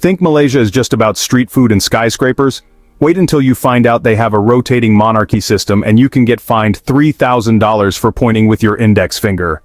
Think Malaysia is just about street food and skyscrapers? Wait until you find out they have a rotating monarchy system and you can get fined $3,000 for pointing with your index finger.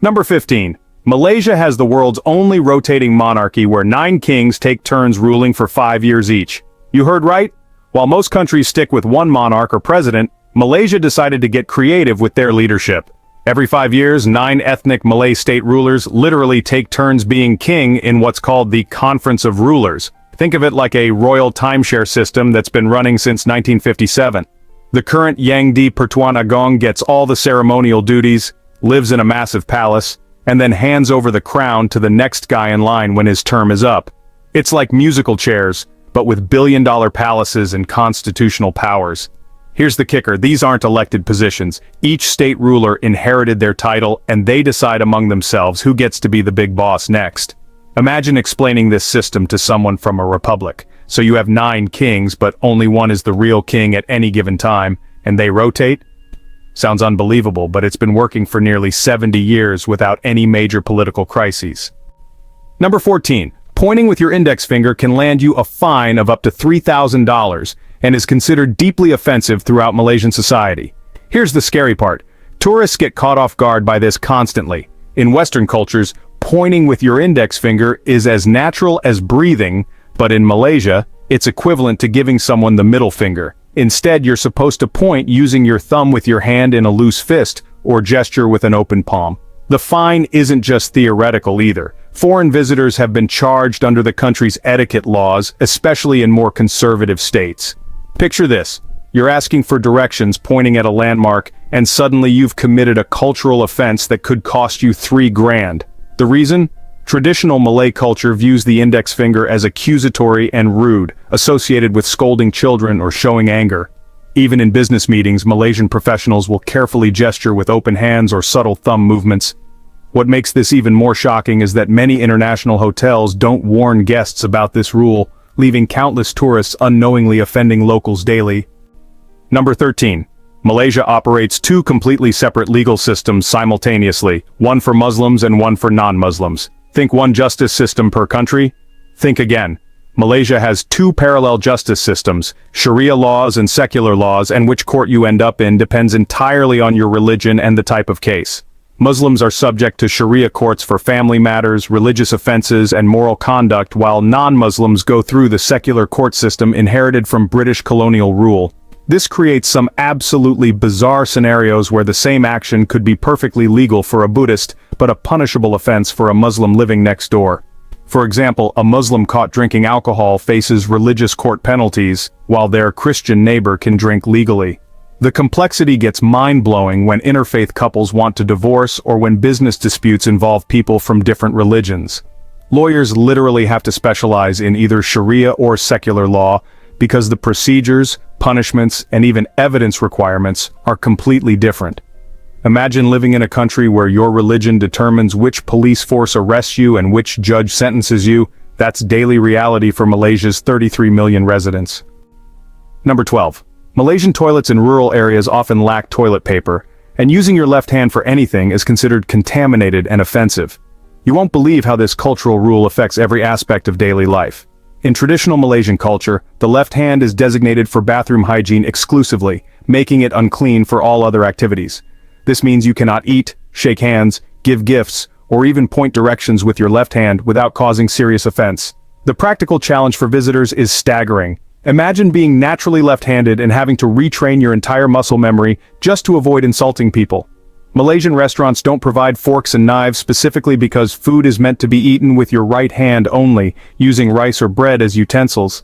Number 15. Malaysia has the world's only rotating monarchy where 9 kings take turns ruling for 5 years each. You heard right? While most countries stick with one monarch or president, Malaysia decided to get creative with their leadership. Every 5 years, 9 ethnic Malay state rulers literally take turns being king in what's called the Conference of Rulers. Think of it like a royal timeshare system that's been running since 1957. The current Yang di Pertuan Agong gets all the ceremonial duties, lives in a massive palace, and then hands over the crown to the next guy in line when his term is up. It's like musical chairs, but with billion-dollar palaces and constitutional powers. Here's the kicker, these aren't elected positions. Each state ruler inherited their title and they decide among themselves who gets to be the big boss next. Imagine explaining this system to someone from a republic. So you have 9 kings, but only one is the real king at any given time, and they rotate? Sounds unbelievable, but it's been working for nearly 70 years without any major political crises. Number 14. Pointing with your index finger can land you a fine of up to $3,000 and is considered deeply offensive throughout Malaysian society. Here's the scary part. Tourists get caught off guard by this constantly. In Western cultures, pointing with your index finger is as natural as breathing, but in Malaysia, it's equivalent to giving someone the middle finger. Instead, you're supposed to point using your thumb with your hand in a loose fist, or gesture with an open palm. The fine isn't just theoretical either. Foreign visitors have been charged under the country's etiquette laws, especially in more conservative states. Picture this. You're asking for directions pointing at a landmark, and suddenly you've committed a cultural offense that could cost you $3 grand. The reason? Traditional Malay culture views the index finger as accusatory and rude, associated with scolding children or showing anger. Even in business meetings, Malaysian professionals will carefully gesture with open hands or subtle thumb movements. What makes this even more shocking is that many international hotels don't warn guests about this rule, leaving countless tourists unknowingly offending locals daily. Number 13. Malaysia operates 2 completely separate legal systems simultaneously, one for Muslims and one for non-Muslims. Think one justice system per country? Think again. Malaysia has 2 parallel justice systems, Sharia laws and secular laws, and which court you end up in depends entirely on your religion and the type of case. Muslims are subject to Sharia courts for family matters, religious offenses, and moral conduct, while non-Muslims go through the secular court system inherited from British colonial rule. This creates some absolutely bizarre scenarios where the same action could be perfectly legal for a Buddhist, but a punishable offense for a Muslim living next door. For example, a Muslim caught drinking alcohol faces religious court penalties, while their Christian neighbor can drink legally. The complexity gets mind-blowing when interfaith couples want to divorce or when business disputes involve people from different religions. Lawyers literally have to specialize in either Sharia or secular law because the procedures, punishments, and even evidence requirements are completely different. Imagine living in a country where your religion determines which police force arrests you and which judge sentences you. That's daily reality for Malaysia's 33 million residents. Number 12. Malaysian toilets in rural areas often lack toilet paper, and using your left hand for anything is considered contaminated and offensive. You won't believe how this cultural rule affects every aspect of daily life. In traditional Malaysian culture, the left hand is designated for bathroom hygiene exclusively, making it unclean for all other activities. This means you cannot eat, shake hands, give gifts, or even point directions with your left hand without causing serious offense. The practical challenge for visitors is staggering. Imagine being naturally left-handed and having to retrain your entire muscle memory just to avoid insulting people. Malaysian restaurants don't provide forks and knives specifically because food is meant to be eaten with your right hand only, using rice or bread as utensils.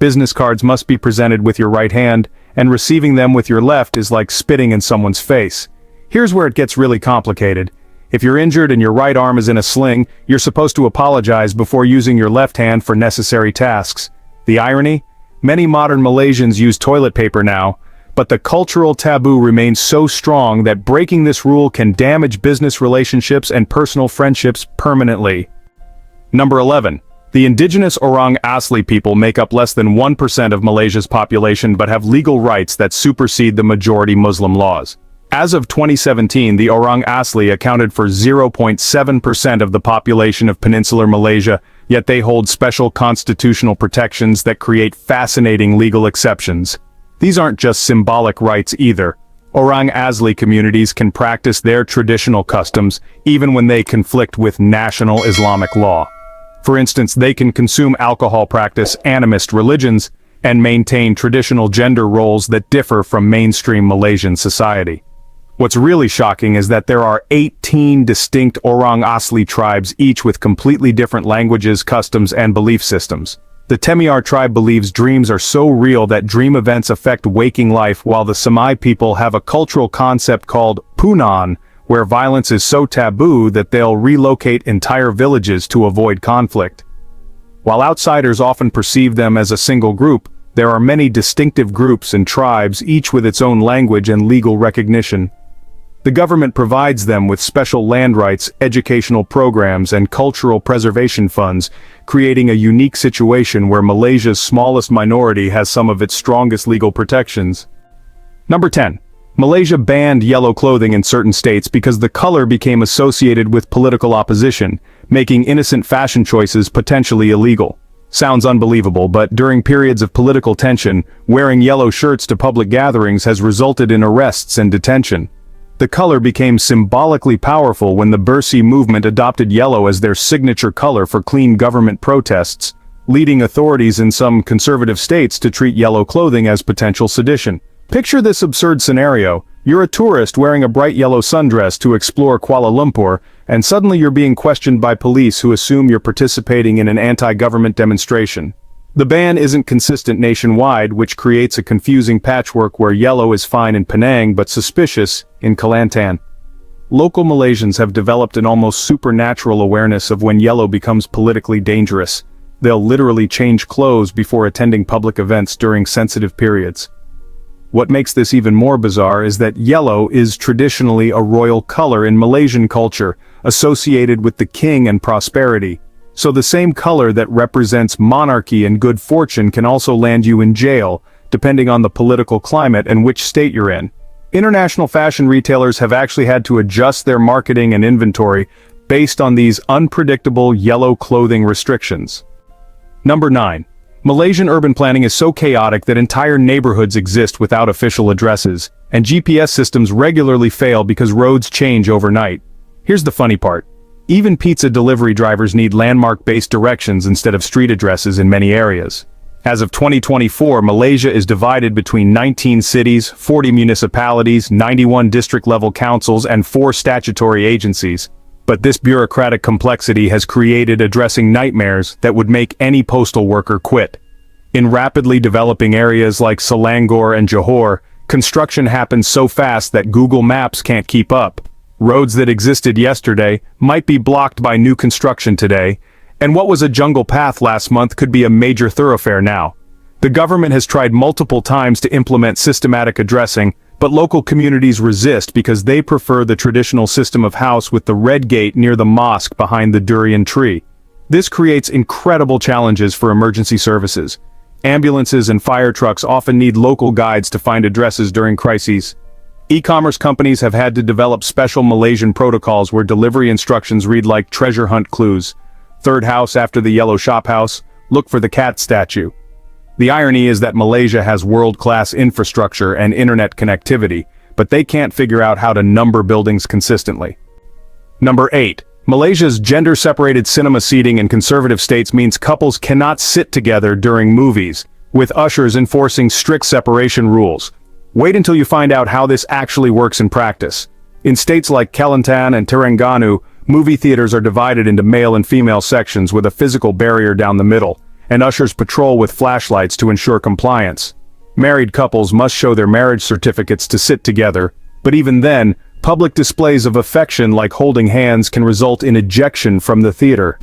Business cards must be presented with your right hand, and receiving them with your left is like spitting in someone's face. Here's where it gets really complicated. If you're injured and your right arm is in a sling, you're supposed to apologize before using your left hand for necessary tasks. The irony? Many modern Malaysians use toilet paper now, but the cultural taboo remains so strong that breaking this rule can damage business relationships and personal friendships permanently. Number 11. The indigenous Orang Asli people make up less than 1% of Malaysia's population but have legal rights that supersede the majority Muslim laws. As of 2017, the Orang Asli accounted for 0.7% of the population of peninsular Malaysia, yet they hold special constitutional protections that create fascinating legal exceptions. These aren't just symbolic rights either. Orang Asli communities can practice their traditional customs even when they conflict with national Islamic law. For instance, they can consume alcohol, practice animist religions, and maintain traditional gender roles that differ from mainstream Malaysian society. What's really shocking is that there are 18 distinct Orang Asli tribes, each with completely different languages, customs, and belief systems. The Temiar tribe believes dreams are so real that dream events affect waking life, while the Semai people have a cultural concept called Punan, where violence is so taboo that they'll relocate entire villages to avoid conflict. While outsiders often perceive them as a single group, there are many distinctive groups and tribes, each with its own language and legal recognition. The government provides them with special land rights, educational programs, and cultural preservation funds, creating a unique situation where Malaysia's smallest minority has some of its strongest legal protections. Number 10. Malaysia banned yellow clothing in certain states because the color became associated with political opposition, making innocent fashion choices potentially illegal. Sounds unbelievable, but during periods of political tension, wearing yellow shirts to public gatherings has resulted in arrests and detention. The color became symbolically powerful when the Bersih movement adopted yellow as their signature color for clean government protests, leading authorities in some conservative states to treat yellow clothing as potential sedition. Picture this absurd scenario: you're a tourist wearing a bright yellow sundress to explore Kuala Lumpur, and suddenly you're being questioned by police who assume you're participating in an anti-government demonstration. The ban isn't consistent nationwide, which creates a confusing patchwork where yellow is fine in Penang but suspicious in Kelantan. Local Malaysians have developed an almost supernatural awareness of when yellow becomes politically dangerous. They'll literally change clothes before attending public events during sensitive periods. What makes this even more bizarre is that yellow is traditionally a royal color in Malaysian culture, associated with the king and prosperity. So the same color that represents monarchy and good fortune can also land you in jail, depending on the political climate and which state you're in. International fashion retailers have actually had to adjust their marketing and inventory based on these unpredictable yellow clothing restrictions. Number 9. Malaysian urban planning is so chaotic that entire neighborhoods exist without official addresses, and GPS systems regularly fail because roads change overnight. Here's the funny part. Even pizza delivery drivers need landmark-based directions instead of street addresses in many areas. As of 2024, Malaysia is divided between 19 cities, 40 municipalities, 91 district-level councils, and 4 statutory agencies. But this bureaucratic complexity has created addressing nightmares that would make any postal worker quit. In rapidly developing areas like Selangor and Johor, construction happens so fast that Google Maps can't keep up. Roads that existed yesterday might be blocked by new construction today, and what was a jungle path last month could be a major thoroughfare now. The government has tried multiple times to implement systematic addressing, but local communities resist because they prefer the traditional system of house with the red gate near the mosque behind the durian tree. This creates incredible challenges for emergency services. Ambulances and fire trucks often need local guides to find addresses during crises. E-commerce companies have had to develop special Malaysian protocols where delivery instructions read like treasure hunt clues. Third house after the yellow shop house, look for the cat statue. The irony is that Malaysia has world-class infrastructure and internet connectivity, but they can't figure out how to number buildings consistently. Number 8. Malaysia's gender-separated cinema seating in conservative states means couples cannot sit together during movies, with ushers enforcing strict separation rules. Wait until you find out how this actually works in practice. In states like Kelantan and Terengganu, movie theaters are divided into male and female sections with a physical barrier down the middle, and ushers patrol with flashlights to ensure compliance. Married couples must show their marriage certificates to sit together, but even then, public displays of affection like holding hands can result in ejection from the theater.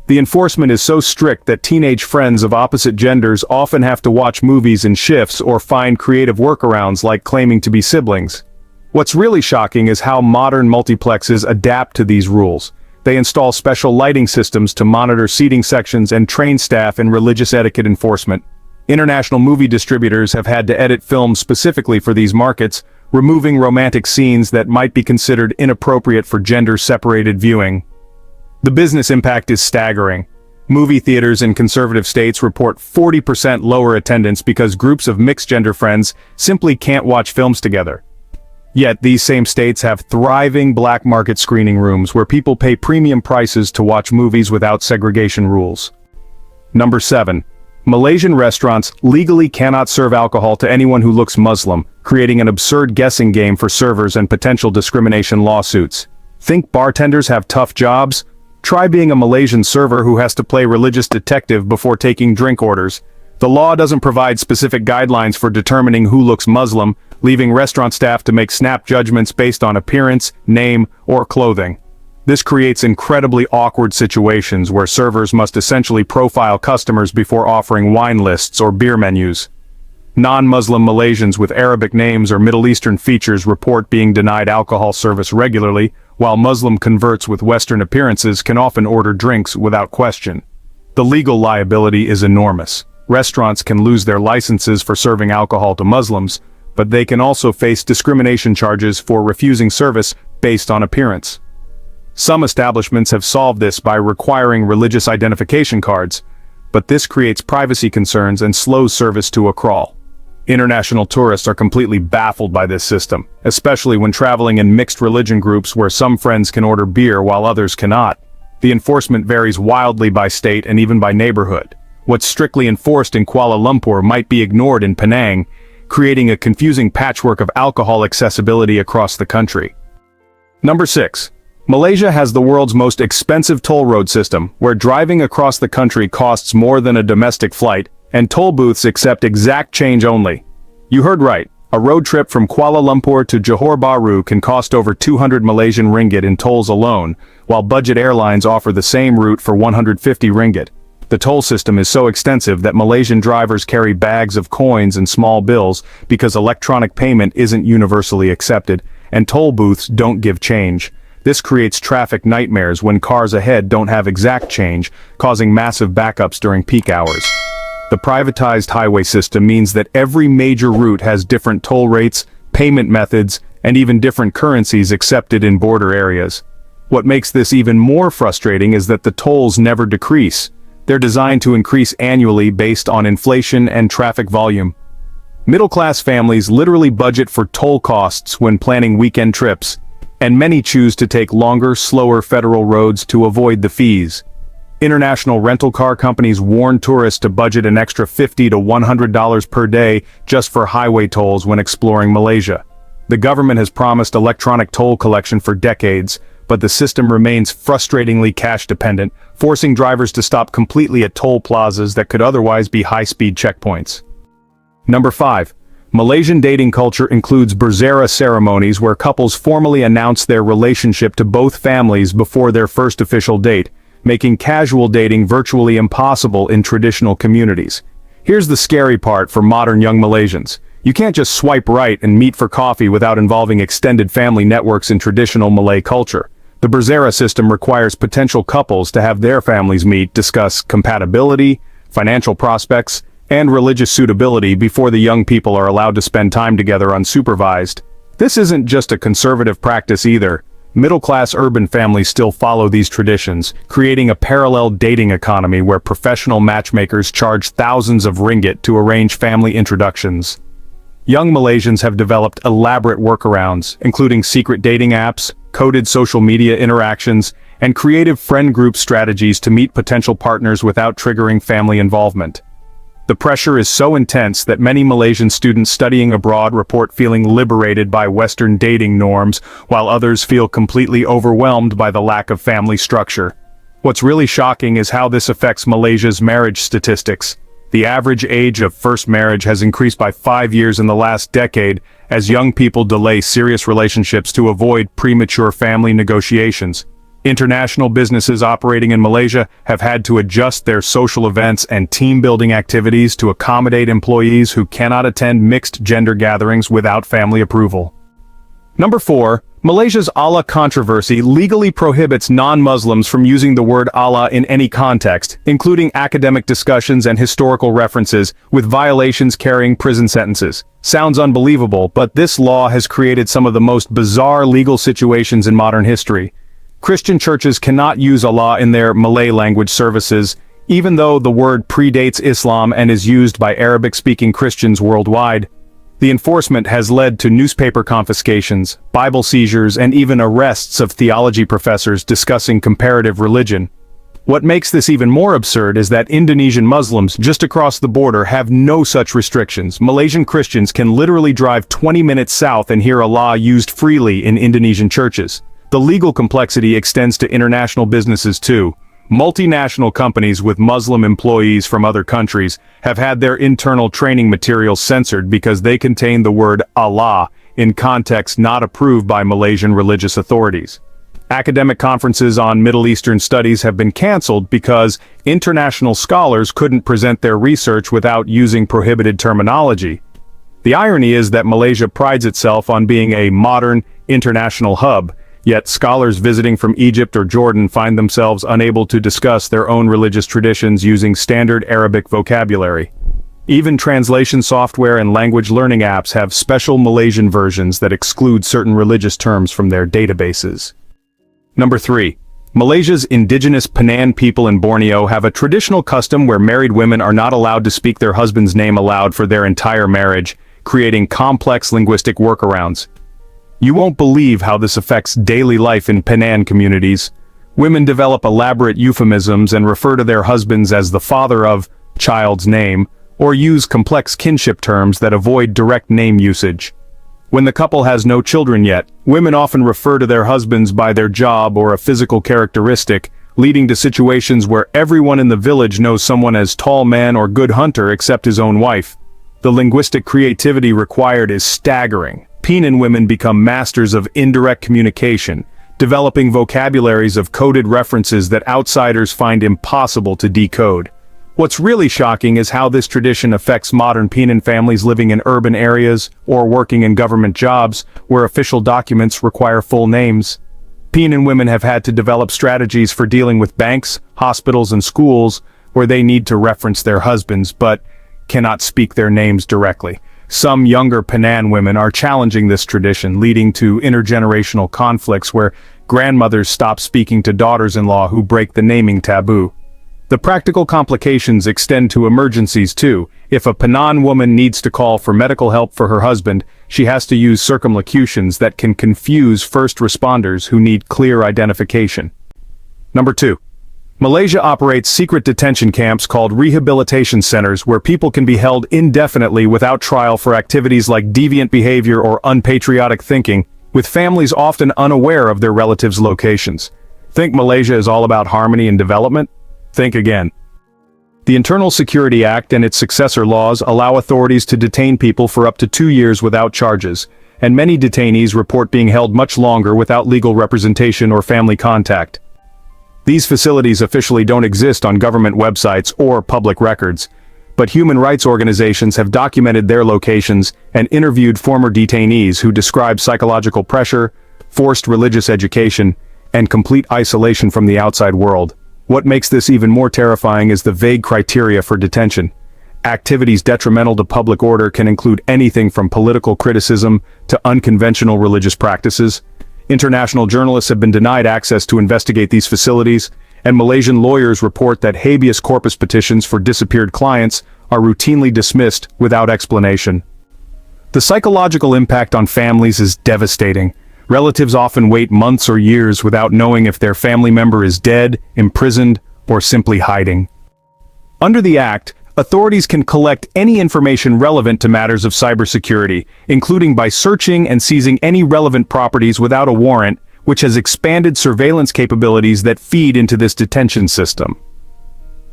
The enforcement is so strict that teenage friends of opposite genders often have to watch movies in shifts or find creative workarounds like claiming to be siblings. What's really shocking is how modern multiplexes adapt to these rules. They install special lighting systems to monitor seating sections and train staff in religious etiquette enforcement. International movie distributors have had to edit films specifically for these markets, removing romantic scenes that might be considered inappropriate for gender-separated viewing. The business impact is staggering. Movie theaters in conservative states report 40% lower attendance because groups of mixed-gender friends simply can't watch films together. Yet these same states have thriving black market screening rooms where people pay premium prices to watch movies without segregation rules. Number 7. Malaysian restaurants legally cannot serve alcohol to anyone who looks Muslim, creating an absurd guessing game for servers and potential discrimination lawsuits. Think bartenders have tough jobs? Try being a Malaysian server who has to play religious detective before taking drink orders. The law doesn't provide specific guidelines for determining who looks Muslim, leaving restaurant staff to make snap judgments based on appearance, name, or clothing. This creates incredibly awkward situations where servers must essentially profile customers before offering wine lists or beer menus. Non-Muslim Malaysians with Arabic names or Middle Eastern features report being denied alcohol service regularly, while Muslim converts with Western appearances can often order drinks without question. The legal liability is enormous. Restaurants can lose their licenses for serving alcohol to Muslims, but they can also face discrimination charges for refusing service based on appearance. Some establishments have solved this by requiring religious identification cards, but this creates privacy concerns and slows service to a crawl. International tourists are completely baffled by this system, especially when traveling in mixed religion groups where some friends can order beer while others cannot. The enforcement varies wildly by state and even by neighborhood. What's strictly enforced in Kuala Lumpur might be ignored in Penang, creating a confusing patchwork of alcohol accessibility across the country. Number 6. Malaysia has the world's most expensive toll road system, where driving across the country costs more than a domestic flight, and toll booths accept exact change only. You heard right, a road trip from Kuala Lumpur to Johor Bahru can cost over 200 Malaysian ringgit in tolls alone, while budget airlines offer the same route for 150 ringgit. The toll system is so extensive that Malaysian drivers carry bags of coins and small bills because electronic payment isn't universally accepted, and toll booths don't give change. This creates traffic nightmares when cars ahead don't have exact change, causing massive backups during peak hours. The privatized highway system means that every major route has different toll rates, payment methods, and even different currencies accepted in border areas. What makes this even more frustrating is that the tolls never decrease. They're designed to increase annually based on inflation and traffic volume. Middle-class families literally budget for toll costs when planning weekend trips, and many choose to take longer, slower federal roads to avoid the fees. International rental car companies warn tourists to budget an extra $50 to $100 per day just for highway tolls when exploring Malaysia. The government has promised electronic toll collection for decades, but the system remains frustratingly cash-dependent, forcing drivers to stop completely at toll plazas that could otherwise be high-speed checkpoints. Number 5. Malaysian dating culture includes berzera ceremonies where couples formally announce their relationship to both families before their first official date, making casual dating virtually impossible in traditional communities. Here's the scary part for modern young Malaysians. You can't just swipe right and meet for coffee without involving extended family networks in traditional Malay culture. The berzera system requires potential couples to have their families meet, discuss compatibility, financial prospects, and religious suitability before the young people are allowed to spend time together unsupervised. This isn't just a conservative practice either. Middle-class urban families still follow these traditions, creating a parallel dating economy where professional matchmakers charge thousands of ringgit to arrange family introductions. Young Malaysians have developed elaborate workarounds, including secret dating apps, coded social media interactions, and creative friend group strategies to meet potential partners without triggering family involvement. The pressure is so intense that many Malaysian students studying abroad report feeling liberated by Western dating norms, while others feel completely overwhelmed by the lack of family structure. What's really shocking is how this affects Malaysia's marriage statistics. The average age of first marriage has increased by 5 years in the last decade, as young people delay serious relationships to avoid premature family negotiations. International businesses operating in Malaysia have had to adjust their social events and team-building activities to accommodate employees who cannot attend mixed-gender gatherings without family approval. Number 4. Malaysia's Allah controversy legally prohibits non-Muslims from using the word Allah in any context, including academic discussions and historical references, with violations carrying prison sentences. Sounds unbelievable, but this law has created some of the most bizarre legal situations in modern history. Christian churches cannot use Allah in their Malay language services, Even though the word predates Islam and is used by Arabic-speaking Christians worldwide, the enforcement has led to newspaper confiscations, Bible seizures, and even arrests of theology professors discussing comparative religion. What makes this even more absurd is that Indonesian Muslims just across the border have no such restrictions. Malaysian Christians can literally drive 20 minutes south and hear Allah used freely in Indonesian churches. The legal complexity extends to international businesses too. Multinational companies with Muslim employees from other countries have had their internal training materials censored because they contain the word Allah in context not approved by Malaysian religious authorities. Academic conferences on Middle Eastern studies have been cancelled because international scholars couldn't present their research without using prohibited terminology. The irony is that Malaysia prides itself on being a modern, international hub, yet scholars visiting from Egypt or Jordan find themselves unable to discuss their own religious traditions using standard Arabic vocabulary. Even translation software and language learning apps have special Malaysian versions that exclude certain religious terms from their databases. Number 3. Malaysia's indigenous Penang people in Borneo have a traditional custom where married women are not allowed to speak their husband's name aloud for their entire marriage, creating complex linguistic workarounds. You won't believe how this affects daily life in Penang communities. Women develop elaborate euphemisms and refer to their husbands as the father of child's name, or use complex kinship terms that avoid direct name usage. When the couple has no children yet, women often refer to their husbands by their job or a physical characteristic, leading to situations where everyone in the village knows someone as tall man or good hunter except his own wife. The linguistic creativity required is staggering. Penang women become masters of indirect communication, developing vocabularies of coded references that outsiders find impossible to decode. What's really shocking is how this tradition affects modern Penang families living in urban areas or working in government jobs where official documents require full names. Penang women have had to develop strategies for dealing with banks, hospitals, and schools where they need to reference their husbands but cannot speak their names directly. Some younger Penang women are challenging this tradition, leading to intergenerational conflicts where grandmothers stop speaking to daughters-in-law who break the naming taboo. The practical complications extend to emergencies too. If a Penang woman needs to call for medical help for her husband, she has to use circumlocutions that can confuse first responders who need clear identification. Number 2. Malaysia operates secret detention camps called rehabilitation centers where people can be held indefinitely without trial for activities like deviant behavior or unpatriotic thinking, with families often unaware of their relatives' locations. Think Malaysia is all about harmony and development? Think again. The Internal Security Act and its successor laws allow authorities to detain people for up to 2 years without charges, and many detainees report being held much longer without legal representation or family contact. These facilities officially don't exist on government websites or public records, but human rights organizations have documented their locations and interviewed former detainees who describe psychological pressure, forced religious education, and complete isolation from the outside world. What makes this even more terrifying is the vague criteria for detention. Activities detrimental to public order can include anything from political criticism to unconventional religious practices. International journalists have been denied access to investigate these facilities, and Malaysian lawyers report that habeas corpus petitions for disappeared clients are routinely dismissed without explanation. The psychological impact on families is devastating. Relatives often wait months or years without knowing if their family member is dead, imprisoned, or simply hiding. Under the Act, authorities can collect any information relevant to matters of cybersecurity, including by searching and seizing any relevant properties without a warrant, which has expanded surveillance capabilities that feed into this detention system.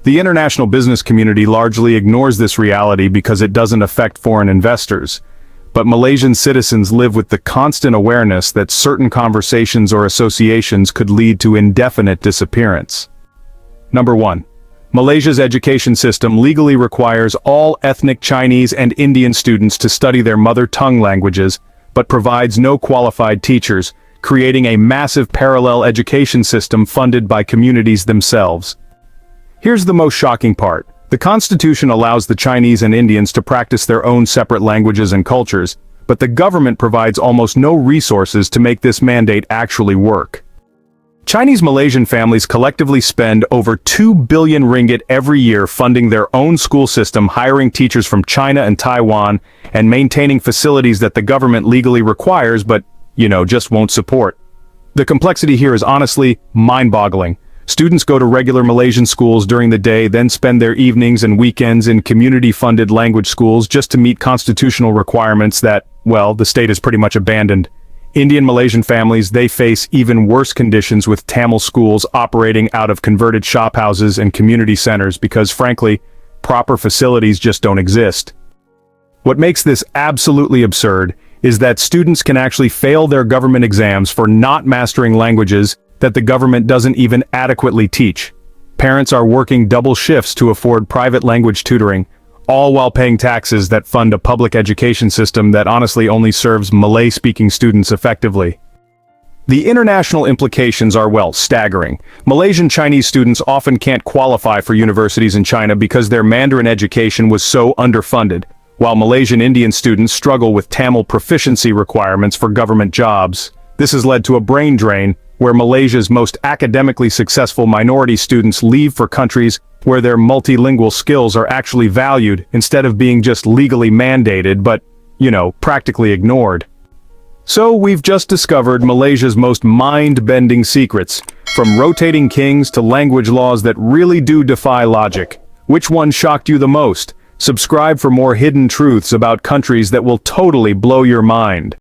The international business community largely ignores this reality because it doesn't affect foreign investors. But Malaysian citizens live with the constant awareness that certain conversations or associations could lead to indefinite disappearance. Number 1. Malaysia's education system legally requires all ethnic Chinese and Indian students to study their mother tongue languages, but provides no qualified teachers, creating a massive parallel education system funded by communities themselves. Here's the most shocking part. The Constitution allows the Chinese and Indians to practice their own separate languages and cultures, but the government provides almost no resources to make this mandate actually work. Chinese Malaysian families collectively spend over 2 billion ringgit every year funding their own school system, hiring teachers from China and Taiwan, and maintaining facilities that the government legally requires but, just won't support. The complexity here is honestly mind-boggling. Students go to regular Malaysian schools during the day, then spend their evenings and weekends in community-funded language schools just to meet constitutional requirements that, well, the state has pretty much abandoned. Indian Malaysian families, they face even worse conditions with Tamil schools operating out of converted shophouses and community centers because, frankly, proper facilities just don't exist. What makes this absolutely absurd is that students can actually fail their government exams for not mastering languages that the government doesn't even adequately teach. Parents are working double shifts to afford private language tutoring, all while paying taxes that fund a public education system that honestly only serves Malay-speaking students effectively. The international implications are, well, staggering. Malaysian Chinese students often can't qualify for universities in China because their Mandarin education was so underfunded, while Malaysian Indian students struggle with Tamil proficiency requirements for government jobs. This has led to a brain drain, where Malaysia's most academically successful minority students leave for countries where their multilingual skills are actually valued instead of being just legally mandated but, practically ignored. So we've just discovered Malaysia's most mind-bending secrets, from rotating kings to language laws that really do defy logic. Which one shocked you the most? Subscribe for more hidden truths about countries that will totally blow your mind.